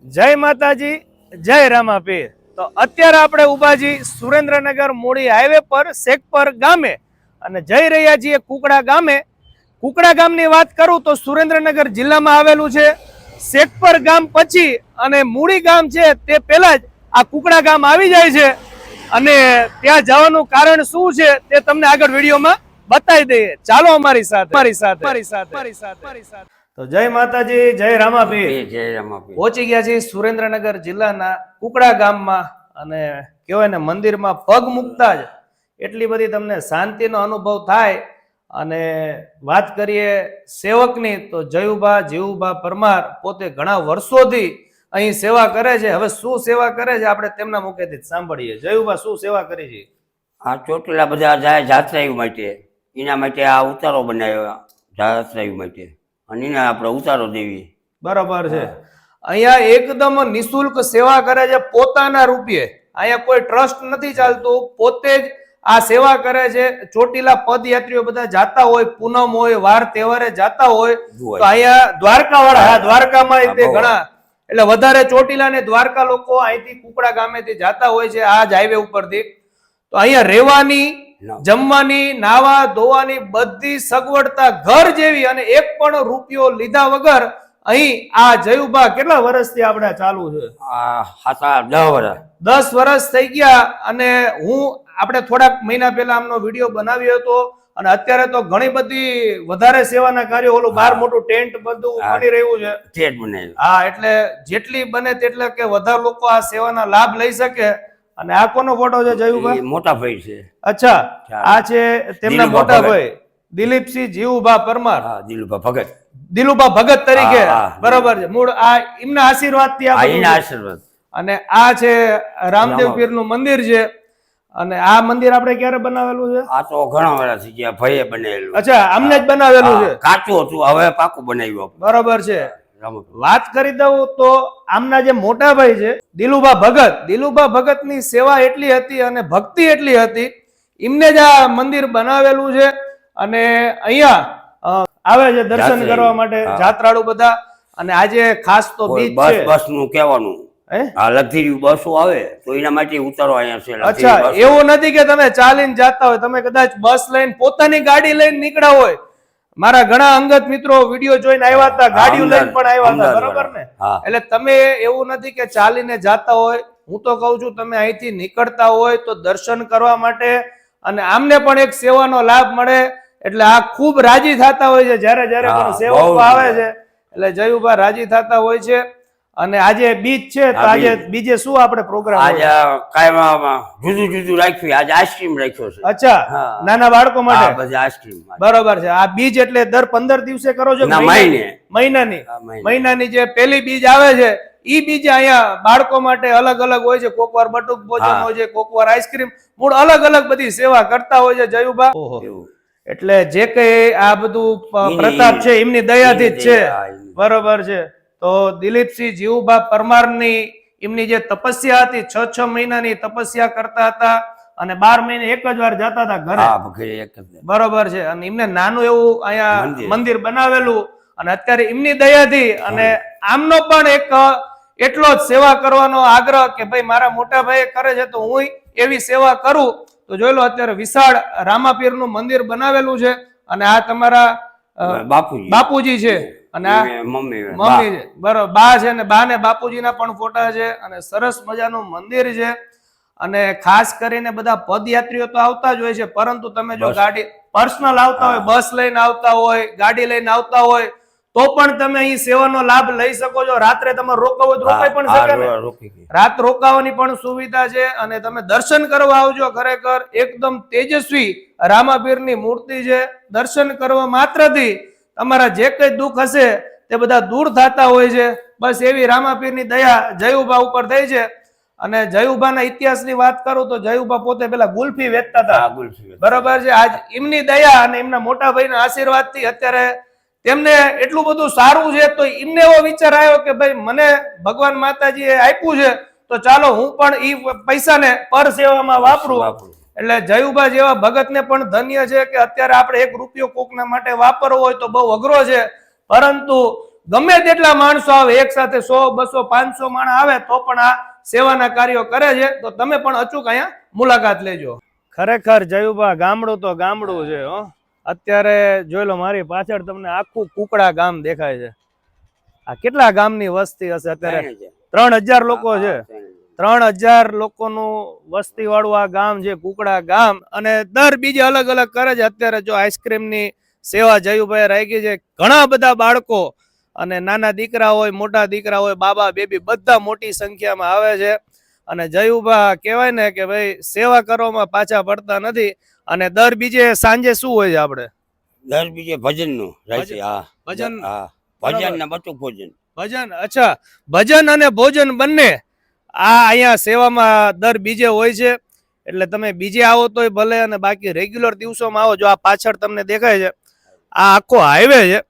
જય માતાજી, જય રામાપીર। તો અત્યારે આપણે ઊભા છીએ સુરેન્દ્રનગર મૂળી હાઈવે પર શેખપર ગામે અને જઈ રહ્યા છીએ કુકડા ગામે। કુકડા ગામની વાત કરું તો સુરેન્દ્રનગર જિલ્લામાં આવેલું છે। શેખપર ગામ પછી અને મૂળી ગામ છે તે પહેલા જ આ કુકડા ગામ આવી જાય છે અને ત્યાં જવાનું કારણ શું છે તે તમને આગળ વિડીયોમાં બતાવી દઈએ। ચાલો અમારી સાથે। તો જય માતાજી, જય રામાપીર। જય રામાપીર। પહોંચી ગયા છીએ સુરેન્દ્રનગર જિલ્લાના કુકડા ગામમાં અને કહેવાય ને મંદિરમાં પગ મૂકતા જ એટલી બધી તમને શાંતિનો અનુભવ થાય। અને વાત કરીએ સેવકની તો જયુભા જીવુભા પરમાર પોતે ઘણા વર્ષોથી અહીં સેવા કરે છે। હવે શું સેવા કરે છે આપણે તેમના મુખેથી જ સાંભળીએ। જયુભા, શું સેવા કરી છે? આ ચોટીલા બધા જાય જાત્રાયુ માટે, એના માટે આ ઉતારો બનાવ્યો જાત્રાયુ માટે, અને એને આપણે ઉતારો દેવી। બરાબર છે। અહીંયા એકદમ નિઃશુલ્ક સેવા કરે છે પોતાના રૂપિયે। અહીંયા કોઈ ટ્રસ્ટ નથી ચાલતું, પોતે જ આ સેવા કરે છે। ચોટીલા પદયાત્રીઓ બધા જાતા હોય, પૂનમ હોય, વાર તહેવારે જાતા હોય તો અહીંયા દ્વારકા વાળા, હા દ્વારકામાં ઘણા એટલે વધારે ચોટીલા ને દ્વારકા લોકો અહીંથી કુકડા ગામેથી જાતા હોય છે આ જ હાઈવે ઉપરથી। તો અહીંયા રહેવાની, જમવાની, નાવા ધોવાની બધી સગવડતા ઘર જેવી, અને એક પણ રૂપિયો લીધા વગર અહીં આ જયુભા કેટલા વર્ષથી આપણે ચાલુ છે? 10 વર્ષ થઈ ગયા। અને આપણે થોડાક મહિના પહેલા આમનો વિડીયો બનાવ્યો હતો અને અત્યારે તો ઘણી બધી વધારે સેવાના કાર્યો, ઓલું બાર મોટું ટેન્ટ બધું બની રહ્યું છે। હા, એટલે જેટલી બને તેટલે કે વધારે લોકો આ સેવાના લાભ લઈ શકે। અને આ કોનો ફોટો છે જયુભા? મોટા ભાઈ છે। અચ્છા, આ છે તેમના મોટા ભાઈ દિલીપસિંહ જીવુભા પરમાર। દિલુભા ભગત, દિલુભા ભગત તરીકે, બરાબર છે। મૂળ આ એમના આશીર્વાદ થી આશીર્વાદ। અને આ છે રામદેવ પીર નું મંદિર છે। અને આ મંદિર આપણે ક્યારે બનાવેલું છે? આ તો ઘણા વર્ષ થઈ ગયા, ભાઈએ બનાવેલું। અચ્છા, આમને જ બનાવેલું છે? કાચું હતું, હવે પાકું બનાવ્યું। બરાબર છે। વાત કરી દઉં તો આમના જે મોટા ભાઈ છે દિલુભા ભગત, દિલુભા ભગત ની સેવા એટલી હતી અને ભક્તિ એટલી હતી, એમને જ આ મંદિર બનાવેલું છે। અને અહીંયા આવે છે દર્શન કરવા માટે જાત્રાળુ બધા। અને આજે ખાસ તો બીચ છે, બસ નું કહેવાનું, લક્ઝરી બસો આવે તો એના માટે ઉતારો અહીંયા છે। અચ્છા, એવું નથી કે તમે ચાલીને જાતા હોય, તમે કદાચ બસ લઈને પોતાની ગાડી લઈને નીકળ્યા હોય। મારા ઘણા અંગત મિત્રો વિડીયો જોઈને આવ્યા હતા, ગાડીઓ લઈને પણ આવ્યા હતા, બરોબર ને? એટલે તમે એવું નથી કે ચાલીને જાતા હોય, હું તો કઉ છું તમે અહીંથી નીકળતા હોય તો દર્શન કરવા માટે અને આમને પણ એક સેવાનો લાભ મળે। એટલે આ ખૂબ રાજી થતા હોય છે જયારે પણ સેવકો આવે છે, એટલે જયુભા રાજી થતા હોય છે। અને આજે બીચ છે તો આજે બીજે શું આપણે પ્રોગ્રામ? આજે કાયમાં જુદું રાખ્યું, આજે આઈસ્ક્રીમ રાખ્યો છે। અચ્છા, નાના બાળકો માટે બધી આઈસ્ક્રીમ। બરોબર છે। આ બીજ એટલે દર 15 દિવસે કરો છો? મહિનાની જે પહેલી બીજ આવે છે ઈ બીજ અહીંયા બાળકો માટે અલગ અલગ હોય છે। કોકવાર બટુક ભોજન હોય છે, કોકવાર આઈસ્ક્રીમ, મૂળ અલગ અલગ બધી સેવા કરતા હોય છે જયુભા। એટલે જે કઈ આ બધું પ્રતાપ છે એમની દયાથી જ છે, બરોબર છે। તો દિલીપસિંહ જીવુભા પરમારની એમની જે તપસ્યા હતી, 6 મહિનાની તપસ્યા કરતા હતા અને 12 મહિને એક જ વાર જતા હતા ઘરે, બરોબર છે। અને એમને નાનું એવું અહીંયા મંદિર બનાવેલું અને અત્યારે એમની દયાથી અને આમનો પણ એક એટલો જ સેવા કરવાનો આગ્રહ કે ભાઈ મારા મોટા ભાઈ કરે છે તો હું એવી સેવા કરું। તો જોઈ લો, અત્યારે વિશાળ રામાપીર નું મંદિર બનાવેલું છે। અને આ તમારા બાપુજી છે અને આ મમ્મી છે, બરોબર, બા છે ને બા ને બાપુજી ના પણ ફોટા છે। અને સરસ મજાનું મંદિર છે। અને ખાસ કરીને બધા પદયાત્રીઓ તો આવતા જ હોય છે, પરંતુ તમે જો ગાડી પર્સનલ આવતા હોય, બસ લઈને આવતા હોય, ગાડી લઈને આવતા હોય તો પણ તમે અહીં સેવાનો લાભ લઈ શકો છો। રાત્રે તમારે રોકાવું તો રોકાઈ પણ શકે ને, રાત રોકાવાની પણ સુવિધા છે। અને તમે દર્શન કરવા આવજો, ખરેખર એકદમ તેજસ્વી રામાપીરની મૂર્તિ છે। દર્શન કરવા માત્રથી તમારા જે કઈ દુઃખ હશે તે બધા દૂર થતા હોય છે। બસ એવી રામાપીરની દયા જયુભા ઉપર થઈ છે। અને જયુભાના ઇતિહાસની વાત કરું તો જયુભા પોતે પેલા ગુલ્ફી વેચતા હતા, બરોબર છે। આજ એમની દયા અને એમના મોટા ભાઈના આશીર્વાદથી અત્યારે તેમને એટલું બધું સારું છે, તો એમને એવો વિચાર આવ્યો કે ભાઈ મને ભગવાન માતાજીએ આપ્યું છે તો ચાલો હું પણ ઈ પૈસાને પર સેવામાં વાપરું। એટલે જયુભા જેવા ભગતને પણ ધન્ય છે કે અત્યારે આપણે 1 રૂપિયો કોકના માટે વાપરવો હોય તો બહુ અઘરો છે, પરંતુ ગમે તેટલા માણસો આવે, એક સાથે 100, 200, 500 માણસ આવે તો પણ આ સેવાના કાર્યો કરે છે. તો તમે પણ અચૂક અહીંયા મુલાકાત લેજો. ખરેખર જયુભા ગામડું તો ગામડું છે હો. અત્યારે જોઈ લો મારી પાછળ તમને આખું કુકડા ગામ દેખાય છે. આ કેટલા ગામની વસ્તી હશે અત્યારે? 3000 લોકો છે. 3000 લોકોનું વસ્તી વાળું આ ગામ છે કુકડા ગામ. અને દર બીજે અલગ અલગ કરે છે. અત્યારે જો આઈસ્ક્રીમની સેવા જયુભાઈ રાખી છે. ઘણા બધા બાળકો અને નાના દીકરા હોય, મોટા દીકરા હોય, બાબા બેબી બધા મોટી સંખ્યામાં આવે છે. અને જયુભા કહેવાય ને કે ભાઈ સેવા કરવામાં પાછા પડતા નથી. અને દર બીજે સાંજે શું હોય છે આપણે? દર બીજે ભજનનું રાતે. હા ભજન. હા ભજન ને બટુક ભોજન. ભજન. અચ્છા, ભજન અને ભોજન બંને આ અહીંયા સેવામાં દર બીજે હોય છે. એટલે તમે બીજે આવો તોય ભલે, અને બાકી રેગ્યુલર દિવસોમાં આવો. જો આ પાછળ તમને દેખાય છે આ આખો હાઈવે છે.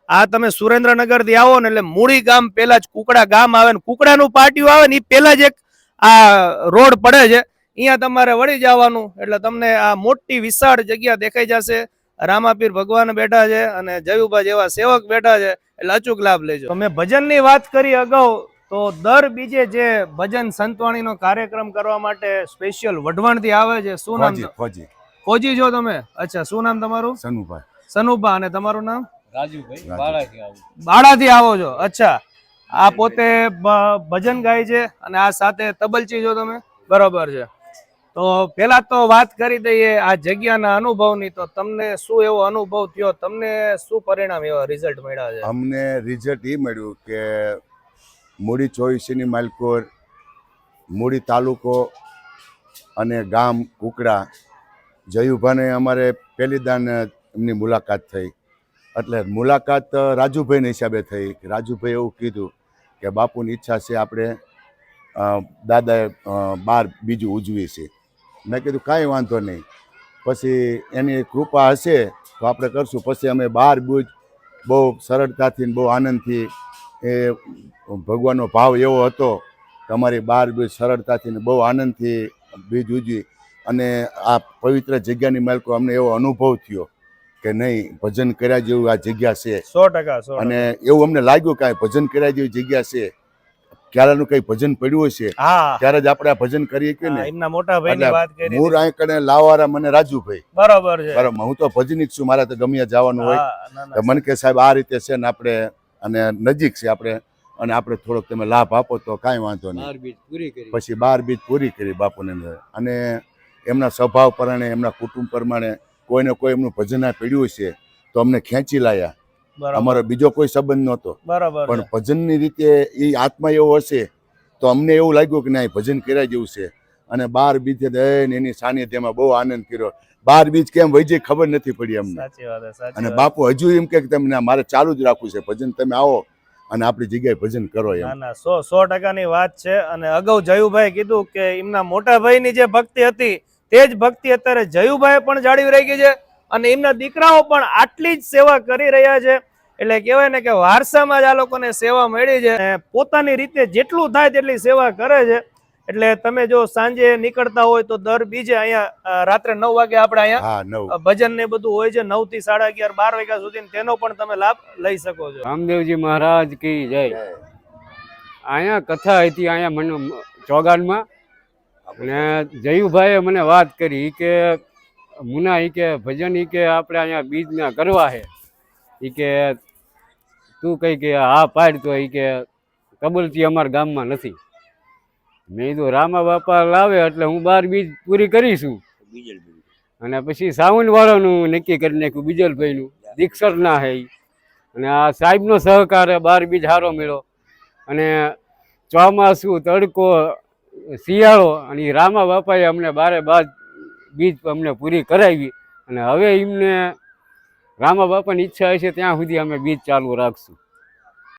આ તમે સુરેન્દ્રનગર થી આવો ને એટલે મૂળી ગામ પેલા જ કુકડા ગામ આવે ને કુકડાનું પાટિયું આવે ને એ પેલા જ એક આ રોડ પડે છે. અહીંયા તમારે વળી જવાનું એટલે તમને આ મોટી વિશાળ જગ્યા દેખાઈ જશે. રામાપીર ભગવાન બેઠા છે અને જયુભા જેવા સેવક બેઠા છે. એટલે અચૂક લાભ લેજો. તો મેં ભજનની વાત કરી અગાઉ, તો દર બીજે જે ભજન સંતવાણીનો કાર્યક્રમ કરવા માટે સ્પેશિયલ વઢવાણથી આવે છે. શું નામ? ફોજી છો તમે? અચ્છા, શું નામ તમારું? સનુભાઈ. સનુભા. અને તમારું નામ? રાજુભાઈ. બાળાથી આવો છો? અચ્છા. આ પોતે ભજન ગાય છે અને આ સાથે તબલચી છો તમે? બરોબર છે. તો પેલા તો વાત કરી દઈએ આ જગ્યાના અનુભવની. તો તમને શું એવો અનુભવ થયો? તમને શું પરિણામ એવા રિઝલ્ટ મળ્યા છે? અમને રિઝલ્ટ એ મળ્યું કે મૂળી 24ની માલકોર, મૂળી તાલુકો અને ગામ કુકડા, જયુભાને અમારે પહેલી દાન એમની મુલાકાત થઈ. એટલે મુલાકાત રાજુભાઈના હિસાબે થઈ. રાજુભાઈ એવું કીધું કે બાપુની ઈચ્છા છે આપણે દાદાએ 12 બીજું ઉજવી છે. મેં કીધું કાંઈ વાંધો નહીં, પછી એની કૃપા હશે તો આપણે કરશું. પછી અમે 12 બીજ બહુ સરળતાથી બહુ આનંદથી, એ ભગવાનનો ભાવ એવો હતો કે અમારી 12 બીજ સરળતાથી બહુ આનંદથી બીજ ઉજવી. અને આ પવિત્ર જગ્યાની માલકો અમને એવો અનુભવ થયો કે નહીં, ભજન કર્યા જેવું આ જગ્યા છે. 100%. અને એવું અમને લાગ્યું કે ભજન કર્યા જેવી જગ્યા છે. ક્યારેનું કઈ ભજન પડ્યું હશે ત્યારે જ આપણે આ ભજન કરીએ કે ને. એમના મોટા ભાઈની વાત કરી. હું અહીં કને લાવવાળા મને રાજુભાઈ. બરોબર છે. બરાબર. હું તો ભજનિક છું, મારે તો ગમે જવાનું હોય. મને કે સાહેબ આ રીતે છે ને આપણે, અને નજીક છે આપણે, અને આપણે થોડોક તમે લાભ આપો તો કાંઈ વાંધો નહીં. પછી 12 બીજ પૂરી કરી બાપુને. અને એમના સ્વભાવ પ્રમાણે, એમના કુટુંબ પ્રમાણે કોઈને કોઈ એમનું ભજન પડ્યું છે તો અમને ખેંચી લાયા. અમારો બીજો કોઈ સંબંધ નહોતો. બરાબર. પણ ભજનની રીતે એ આત્મા એવો હશે તો અમને એવું લાગ્યું કે ના ભજન કર્યા જેવું છે. અને 12 બીજે દઈને એની સાનિધ્યમાં બહુ આનંદ કર્યો. 12 બીજ કેમ વહી જાય ખબર નથી પડી અમને. સાચી વાત. અને બાપુ હજુ એમ કે તમને મારે ચાલુ જ રાખવું છે ભજન, તમે આવો અને આપણી જગ્યાએ ભજન કરો. એમ. ના 100% વાત છે. અને અગાઉ જયુભાઈ કીધું કે એમના મોટા ભાઈની જે ભક્તિ હતી તે જ ભક્તિ અત્યારે જયુભાઈ પણ જાળવી રાખી છે. અને એમના દીકરાઓ પણ આટલી જ સેવા કરી રહ્યા છે. એટલે કહેવાય ને કે વારસામાં જ આ લોકોને સેવા મળી છે. પોતાની રીતે જેટલું થાય તેટલી સેવા કરે છે. એટલે તમે જો સાંજે નીકળતા હોય તો દર બીજે અહીંયા રાત્રે 9 વાગે આપણે અહીંયા ભજન ને બધું હોય છે. 9 થી 11:30 12 વાગ્યા સુધી તેનો પણ તમે લાભ લઈ શકો છો. રામદેવજી મહારાજ કી જય. અહીંયા કથા હતી અહીંયા મને ચોગાનમાં. અને જયુભાઈએ મને વાત કરી કે મુના ઈ કે ભજન ઈ કે આપણે અહીંયા બીજના કરવા છે. ઈ કે તું કઈ કે હા પાડ તો ઈ કે કબૂલતી અમારા ગામમાં નથી. મેં કીધું રામા બાપા લાવે એટલે હું 12 બીજ પૂરી કરીશું. અને પછી સાવન વાળાનું નક્કી કરી નાખ્યું, બીજલભાઈનું દીક્ષરના હે. અને આ સાહેબનો સહકાર 12 બીજ સારો મળ્યો. અને ચોમાસું, તડકો, શિયાળો, અને રામા બાપાએ અમને 12 બીજ અમને પૂરી કરાવી. અને હવે એમને રામા બાપાની ઈચ્છા હશે ત્યાં સુધી અમે બીજ ચાલુ રાખશું.